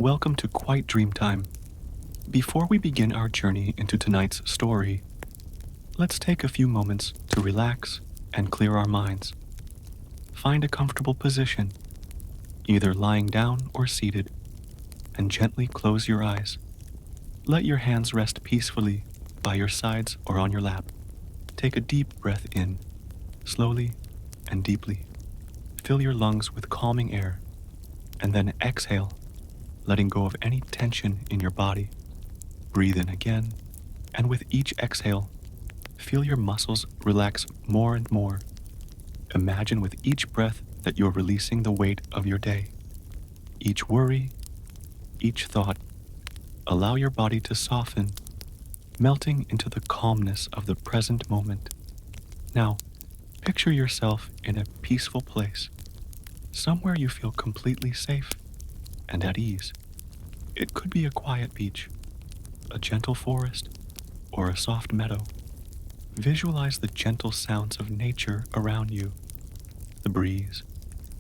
Welcome to Quiet Dreamtime. Before we begin our journey into tonight's story, let's take a few moments to relax and clear our minds. Find a comfortable position, either lying down or seated, and gently close your eyes. Let your hands rest peacefully by your sides or on your lap. Take a deep breath in, slowly and deeply. Fill your lungs with calming air, and then exhale, letting go of any tension in your body. Breathe in again, and with each exhale, feel your muscles relax more and more. Imagine with each breath that you're releasing the weight of your day. Each worry, each thought, allow your body to soften, melting into the calmness of the present moment. Now, picture yourself in a peaceful place, somewhere you feel completely safe and at ease. It could be a quiet beach, a gentle forest, or a soft meadow. Visualize the gentle sounds of nature around you, the breeze,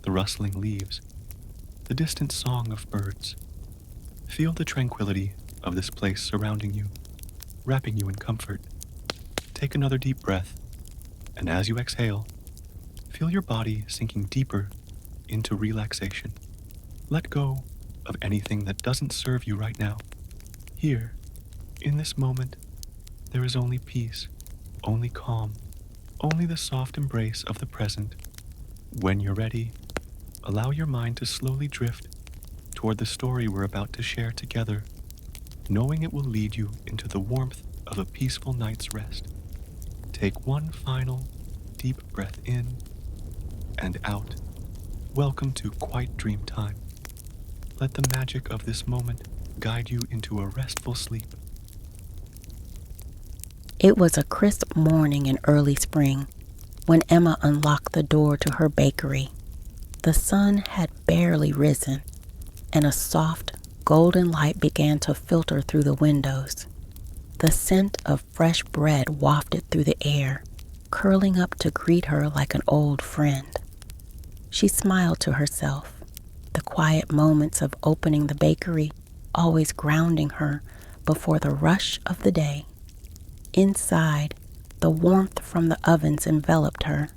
the rustling leaves, the distant song of birds. Feel the tranquility of this place surrounding you, wrapping you in comfort. Take another deep breath, and as you exhale, feel your body sinking deeper into relaxation. Let go of anything that doesn't serve you right now. Here, in this moment, there is only peace, only calm, only the soft embrace of the present. When you're ready, allow your mind to slowly drift toward the story we're about to share together, knowing it will lead you into the warmth of a peaceful night's rest. Take one final deep breath in and out. Welcome to Quiet Dream Time. Let the magic of this moment guide you into a restful sleep. It was a crisp morning in early spring when Emma unlocked the door to her bakery. The sun had barely risen, and a soft, golden light began to filter through the windows. The scent of fresh bread wafted through the air, curling up to greet her like an old friend. She smiled to herself, the quiet moments of opening the bakery always grounding her before the rush of the day. Inside, the warmth from the ovens enveloped her.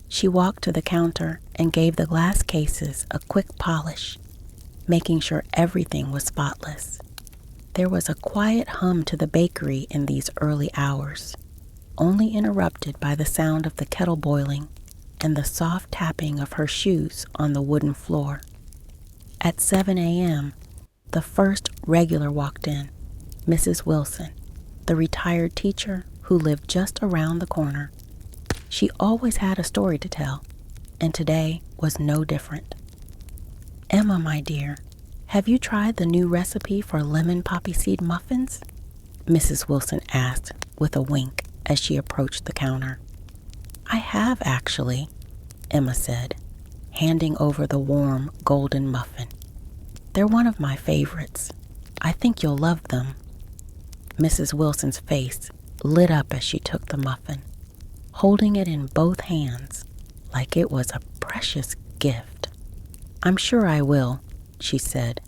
She walked to the counter and gave the glass cases a quick polish, making sure everything was spotless. There was a quiet hum to the bakery in these early hours, only interrupted by the sound of the kettle boiling and the soft tapping of her shoes on the wooden floor. At 7 a.m., the first regular walked in, Mrs. Wilson, the retired teacher who lived just around the corner. She always had a story to tell, and today was no different. "Emma, my dear, have you tried the new recipe for lemon poppy seed muffins?" Mrs. Wilson asked with a wink as she approached the counter. "I have, actually," Emma said, handing over the warm, golden muffin. "They're one of my favorites. I think you'll love them." Mrs. Wilson's face lit up as she took the muffin, holding it in both hands like it was a precious gift. "I'm sure I will," she said,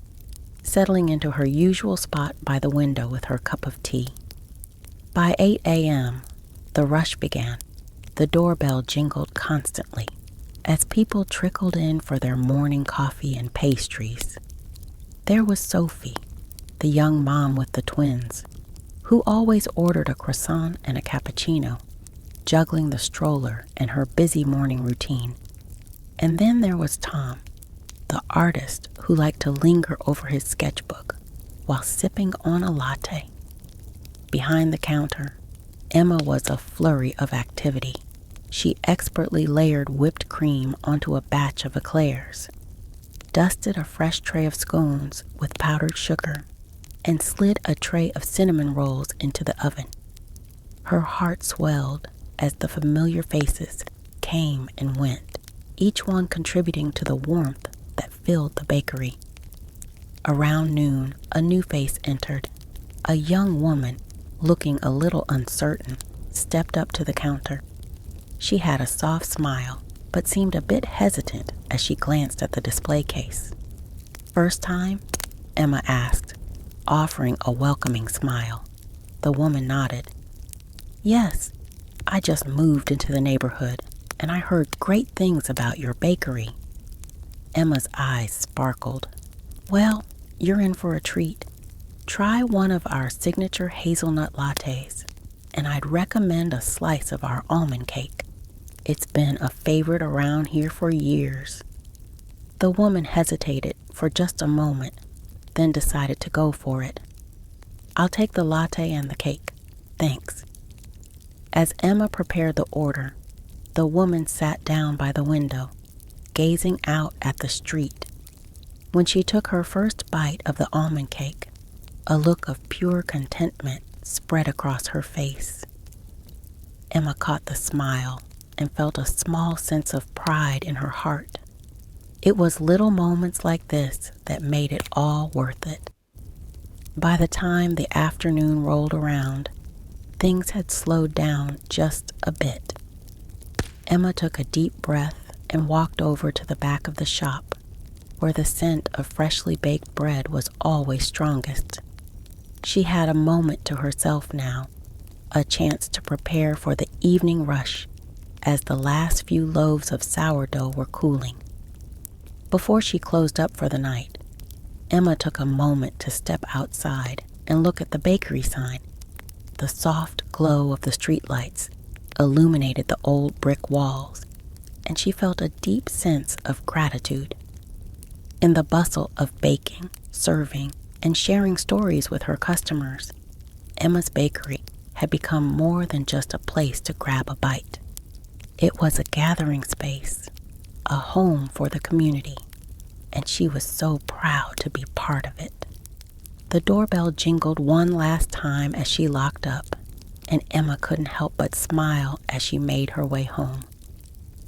settling into her usual spot by the window with her cup of tea. By 8 a.m., the rush began. The doorbell jingled constantly as people trickled in for their morning coffee and pastries. There was Sophie, the young mom with the twins, who always ordered a croissant and a cappuccino, juggling the stroller and her busy morning routine. And then there was Tom, the artist who liked to linger over his sketchbook while sipping on a latte. Behind the counter, Emma was a flurry of activity. She expertly layered whipped cream onto a batch of eclairs, dusted a fresh tray of scones with powdered sugar, and slid a tray of cinnamon rolls into the oven. Her heart swelled as the familiar faces came and went, each one contributing to the warmth that filled the bakery. Around noon, a new face entered. A young woman, looking a little uncertain, stepped up to the counter. She had a soft smile, but seemed a bit hesitant as she glanced at the display case. "First time?" Emma asked, offering a welcoming smile. The woman nodded. Yes, I just moved into the neighborhood and I heard great things about your bakery. Emma's eyes sparkled. Well, you're in for a treat. Try one of our signature hazelnut lattes, and I'd recommend a slice of our almond cake. It's been a favorite around here for years. The woman hesitated for just a moment, then decided to go for it. I'll take the latte and the cake. Thanks. As Emma prepared the order, the woman sat down by the window, gazing out at the street. When she took her first bite of the almond cake, a look of pure contentment spread across her face. Emma caught the smile and felt a small sense of pride in her heart. It was little moments like this that made it all worth it. By the time the afternoon rolled around, things had slowed down just a bit. Emma took a deep breath and walked over to the back of the shop, where the scent of freshly baked bread was always strongest. She had a moment to herself now, a chance to prepare for the evening rush as the last few loaves of sourdough were cooling. Before she closed up for the night, Emma took a moment to step outside and look at the bakery sign. The soft glow of the streetlights illuminated the old brick walls, and she felt a deep sense of gratitude. In the bustle of baking, serving, and sharing stories with her customers, Emma's bakery had become more than just a place to grab a bite. It was a gathering space, a home for the community, and she was so proud to be part of it. The doorbell jingled one last time as she locked up, and Emma couldn't help but smile as she made her way home.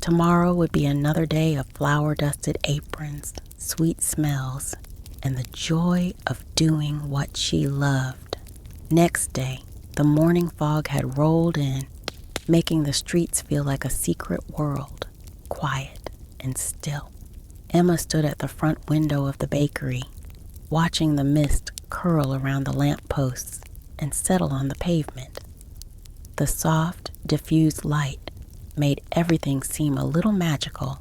Tomorrow would be another day of flour-dusted aprons, sweet smells, and the joy of doing what she loved. Next day, the morning fog had rolled in, making the streets feel like a secret world, quiet and still. Emma stood at the front window of the bakery, watching the mist curl around the lampposts and settle on the pavement. The soft, diffused light made everything seem a little magical,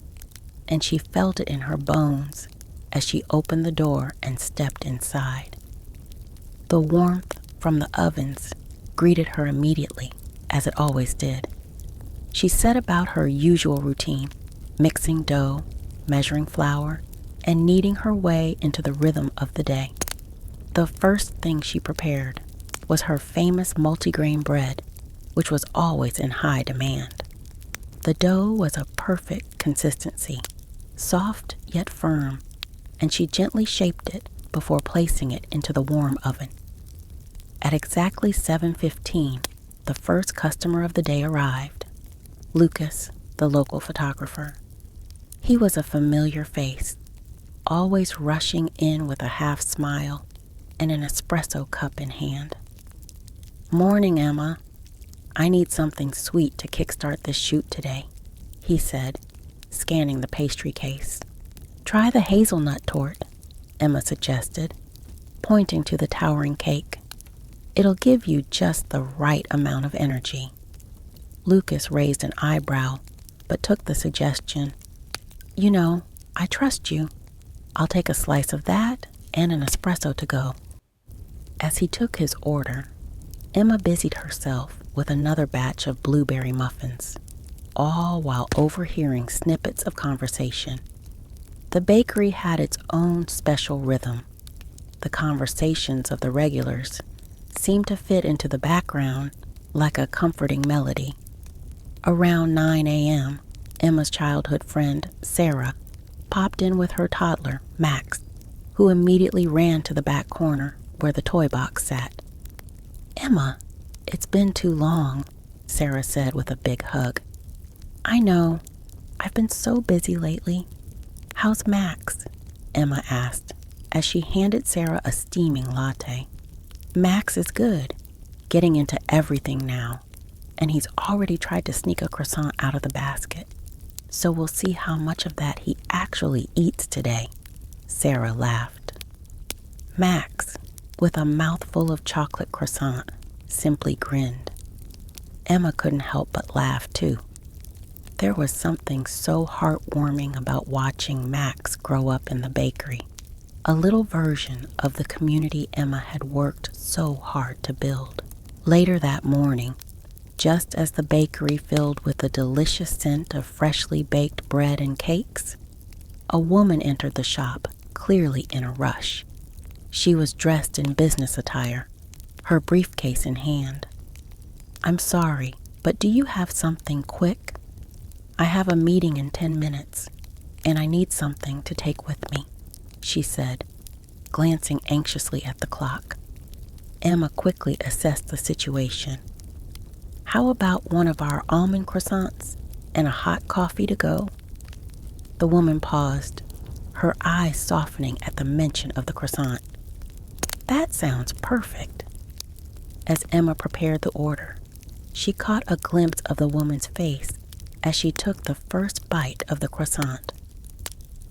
and she felt it in her bones as she opened the door and stepped inside. The warmth from the ovens greeted her immediately, as it always did. She set about her usual routine, mixing dough, measuring flour, and kneading her way into the rhythm of the day. The first thing she prepared was her famous multigrain bread, which was always in high demand. The dough was a perfect consistency, soft yet firm, and she gently shaped it before placing it into the warm oven. At exactly 7:15, the first customer of the day arrived, Lucas, the local photographer. He was a familiar face, always rushing in with a half smile and an espresso cup in hand. "Morning, Emma. I need something sweet to kickstart this shoot today," he said, scanning the pastry case. "Try the hazelnut tort," Emma suggested, pointing to the towering cake. "It'll give you just the right amount of energy." Lucas raised an eyebrow, but took the suggestion. "You know, I trust you. I'll take a slice of that and an espresso to go." As he took his order, Emma busied herself with another batch of blueberry muffins, all while overhearing snippets of conversation. The bakery had its own special rhythm. The conversations of the regulars seemed to fit into the background like a comforting melody. Around 9 a.m., Emma's childhood friend, Sarah, popped in with her toddler, Max, who immediately ran to the back corner where the toy box sat. "Emma, it's been too long," Sarah said with a big hug. "I know. I've been so busy lately. How's Max?" Emma asked as she handed Sarah a steaming latte. "Max is good, getting into everything now, and he's already tried to sneak a croissant out of the basket. So we'll see how much of that he actually eats today," Sarah laughed. Max, with a mouthful of chocolate croissant, simply grinned. Emma couldn't help but laugh, too. There was something so heartwarming about watching Max grow up in the bakery, a little version of the community Emma had worked so hard to build. Later that morning, just as the bakery filled with the delicious scent of freshly baked bread and cakes, a woman entered the shop, clearly in a rush. She was dressed in business attire, her briefcase in hand. "I'm sorry, but do you have something quick? I have a meeting in 10 minutes, and I need something to take with me," she said, glancing anxiously at the clock. Emma quickly assessed the situation. "How about one of our almond croissants and a hot coffee to go?" The woman paused, her eyes softening at the mention of the croissant. "That sounds perfect." As Emma prepared the order, she caught a glimpse of the woman's face as she took the first bite of the croissant.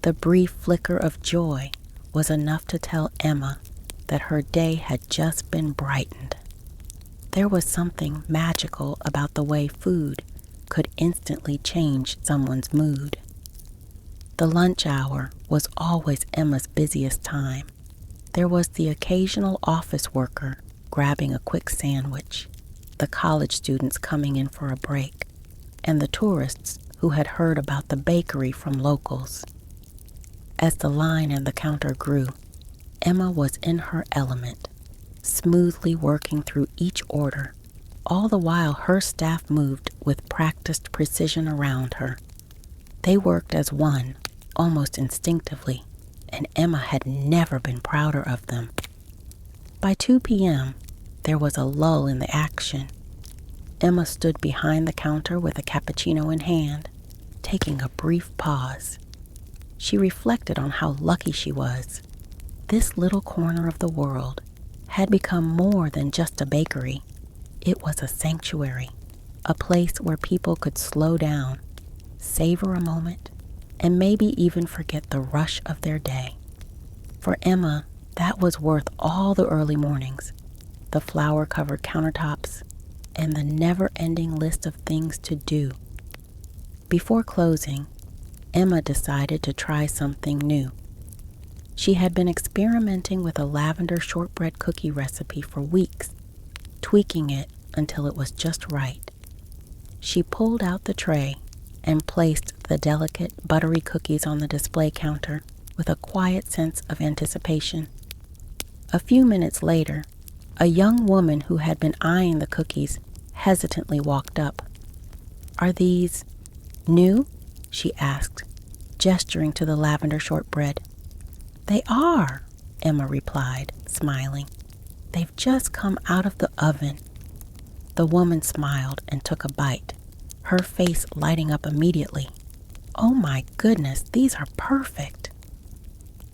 The brief flicker of joy was enough to tell Emma that her day had just been brightened. There was something magical about the way food could instantly change someone's mood. The lunch hour was always Emma's busiest time. There was the occasional office worker grabbing a quick sandwich, the college students coming in for a break, and the tourists who had heard about the bakery from locals. As the line and the counter grew, Emma was in her element, smoothly working through each order, all the while her staff moved with practiced precision around her. They worked as one, almost instinctively, and Emma had never been prouder of them. By 2 p.m., there was a lull in the action. Emma stood behind the counter with a cappuccino in hand, taking a brief pause. She reflected on how lucky she was. This little corner of the world had become more than just a bakery. It was a sanctuary, a place where people could slow down, savor a moment, and maybe even forget the rush of their day. For Emma, that was worth all the early mornings, the flour-covered countertops, and the never-ending list of things to do. Before closing, Emma decided to try something new. She had been experimenting with a lavender shortbread cookie recipe for weeks, tweaking it until it was just right. She pulled out the tray and placed the delicate, buttery cookies on the display counter with a quiet sense of anticipation. A few minutes later, a young woman who had been eyeing the cookies hesitantly walked up. "Are these new?" she asked, gesturing to the lavender shortbread. "They are," Emma replied, smiling. "They've just come out of the oven." The woman smiled and took a bite, her face lighting up immediately. "Oh my goodness, these are perfect."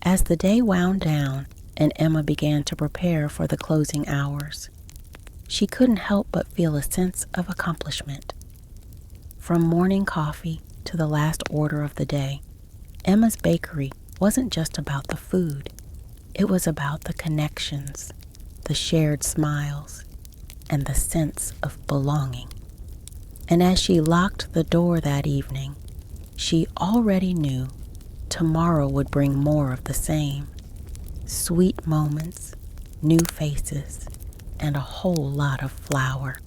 As the day wound down and Emma began to prepare for the closing hours, she couldn't help but feel a sense of accomplishment. From morning coffee to the last order of the day, Emma's bakery wasn't just about the food. It was about the connections, the shared smiles, and the sense of belonging. And as she locked the door that evening, she already knew tomorrow would bring more of the same. Sweet moments, new faces, and a whole lot of flour.